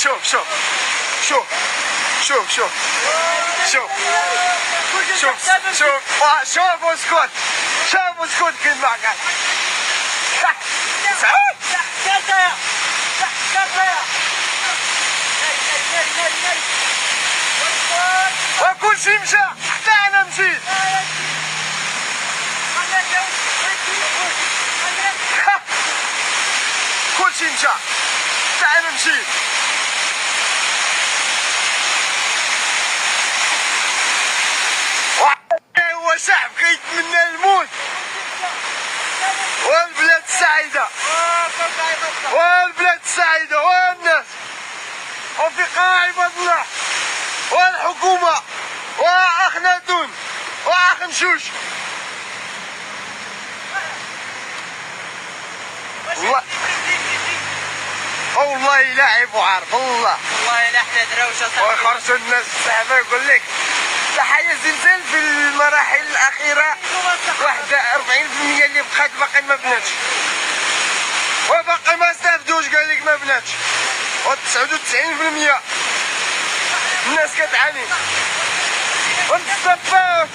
شوف شوف شوف شوف شوف شوف شوف شوف شوف واسكت شوف واسكت كل ما قال سعود وكل شيء مشى حتى انا مشيت كل شيء مشى حتى انا مشيت هو شعب كيتمنى الموت والبلاد السعيدة والبلاد السعيدة والناس وفقها عباد الله والحكومة وأخناتون وأخنشوش والله لا عيب وعارف والله لا احنا دراوشه ويخرجوا الناس الصحابة يقول لك تحية زلزال في المراحل الأخيرة 41% اللي بقات باقي ما بناتش وباقي ما استافدوش قال لك ما بناتش و 99% الناس كتعاني ونتصفى